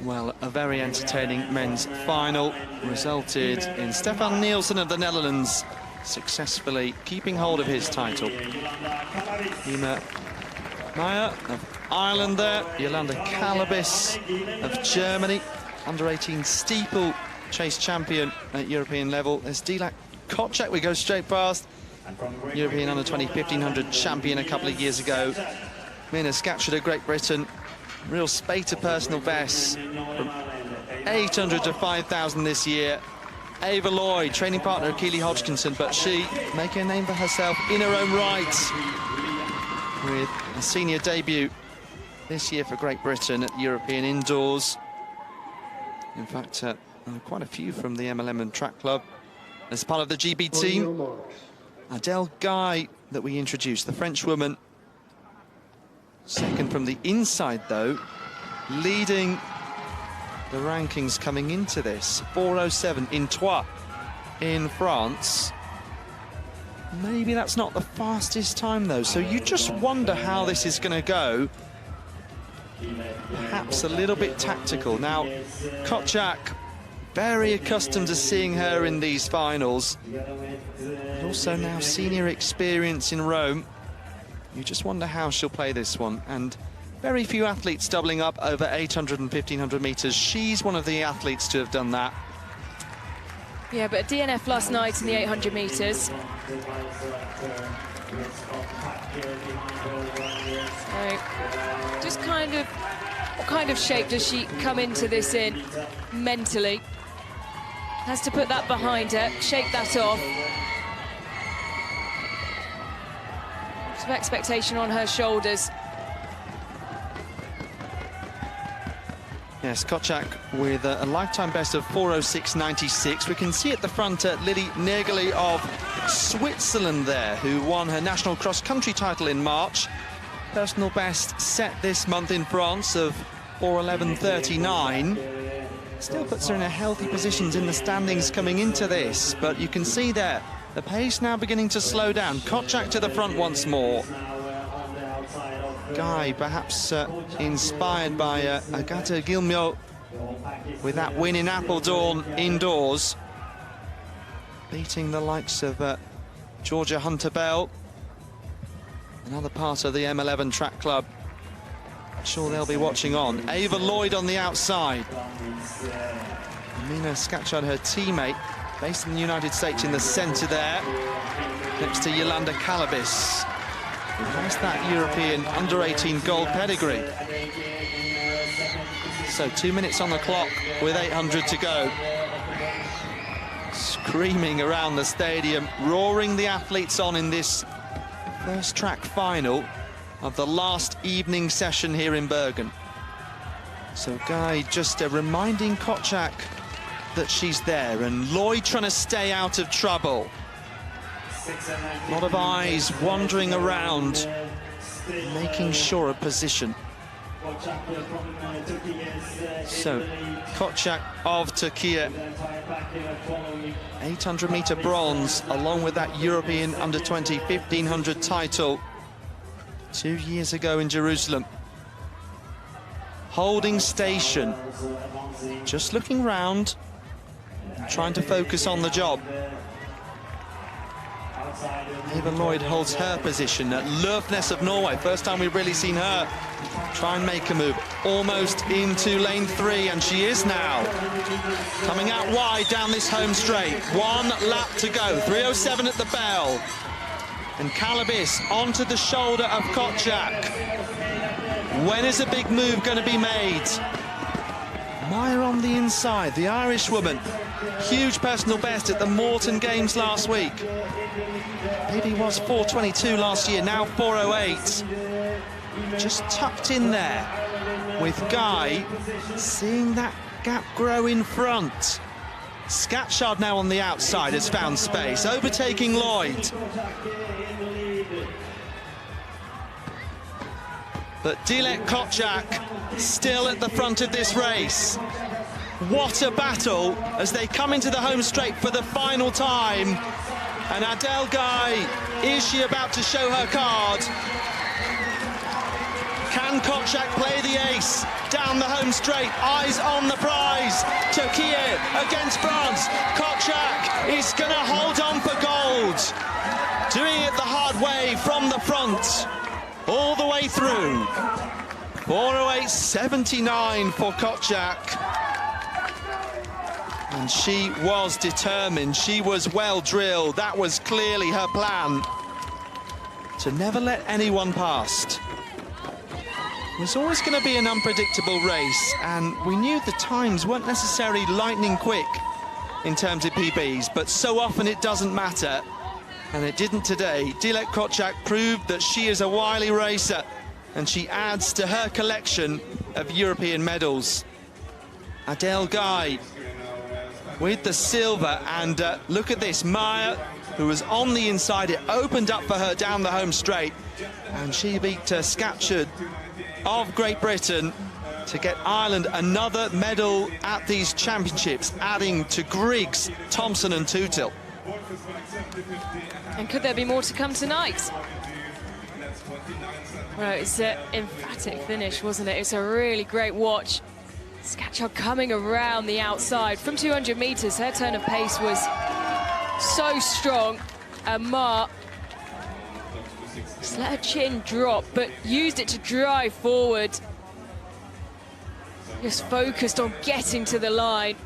Well, a very entertaining men's final resulted in Stefan Nielsen of the Netherlands successfully keeping hold of his title. Nima Meyer of Ireland there, Yolanda Calabis of Germany, under-18 steeple chase champion at European level. There's Dilek Kocak, we go straight past. European under-20 1500 champion a couple of years ago. Mina Scatcherd of Great Britain, real spate of personal bests from 800 to 5,000 this year. Ava Lloyd, training partner of Keely Hodgkinson, but she making a name for herself in her own right with a senior debut this year for Great Britain at European Indoors. In fact, quite a few from the MLM and Track Club as part of the GB team. Adele Guy that we introduced, the French woman. Second from the inside, though, leading the rankings coming into this. 4:07 in Troyes in France. Maybe that's not the fastest time, though, so you just wonder how this is going to go. Perhaps a little bit tactical. Now, Kocak, very accustomed to seeing her in these finals. But also now senior experience in Rome. You just wonder how she'll play this one. And very few athletes doubling up over 800 and 1500 metres. She's one of the athletes to have done that. Yeah, but DNF last night in the 800 metres. So, just what kind of shape does she come into this in mentally? Has to put that behind her, shake that off. Some expectation on her shoulders. Yes, Kocak with a lifetime best of 4:06.96. We can see at the front Lily Nergeli of Switzerland there, who won her national cross-country title in March. Personal best set this month in France of 4:11.39. Still puts her in a healthy position in the standings coming into this, but you can see there, the pace now beginning to slow down. Kocak to the front once more. Guy, perhaps inspired by Agatha Guillemot with that win in Appledorn indoors, beating the likes of Georgia Hunter-Bell, another part of the M11 Track Club. I'm sure they'll be watching on. Ava Lloyd on the outside. Mina Scatchard, her teammate, based in the United States, in the centre there, next to Yolanda Calabis, who has that European under-18 gold pedigree. So 2 minutes on the clock with 800 to go. Screaming around the stadium, roaring the athletes on in this first track final of the last evening session here in Bergen. So Guy just reminding Kocak that she's there, and Lloyd trying to stay out of trouble. A lot of eyes wandering around, making sure of position. So Kocak of Turkey, 800-metre bronze, along with that European under-20 1500 title 2 years ago in Jerusalem. Holding station, just looking round, trying to focus on the job. Ava Lloyd holds her position at Løfnes of Norway. First time we've really seen her try and make a move. Almost into lane 3, and she is now. Coming out wide down this home straight. 1 lap to go. 3:07 at the bell. And Calabis onto the shoulder of Kocak. When is a big move going to be made? Meyer on the inside, the Irish woman. Huge personal best at the Morton Games last week. Maybe was 4:22 last year, now 4:08. Just tucked in there with Guy, seeing that gap grow in front. Scatchard now on the outside has found space, overtaking Lloyd. But Dilek Kocak still at the front of this race. What a battle as they come into the home straight for the final time. And Adele Guy, is she about to show her card? Can Kocak play the ace down down the home straight. Eyes on the prize. Turkey against France. Kochak is going to hold on for gold. Doing it the hard way from the front, all the way through. 4:08.79 for Kochak. And she was determined. She was well drilled. That was clearly her plan, to never let anyone past. It was always going to be an unpredictable race, and we knew the times weren't necessarily lightning quick in terms of PBs, but so often it doesn't matter. And it didn't today. Dilek Kochak proved that she is a wily racer, and she adds to her collection of European medals. Adele Guy with the silver, and look at this, Maya, who was on the inside. It opened up for her down the home straight, and she beat Scatcherd of Great Britain to get Ireland another medal at these championships, adding to Griggs, Thompson and Tootill. And could there be more to come tonight? Well, it's an emphatic finish, wasn't it? It's a really great watch. Scatcherd coming around the outside from 200 metres. Her turn of pace was so strong. And Ma just let her chin drop, but used it to drive forward. Just focused on getting to the line.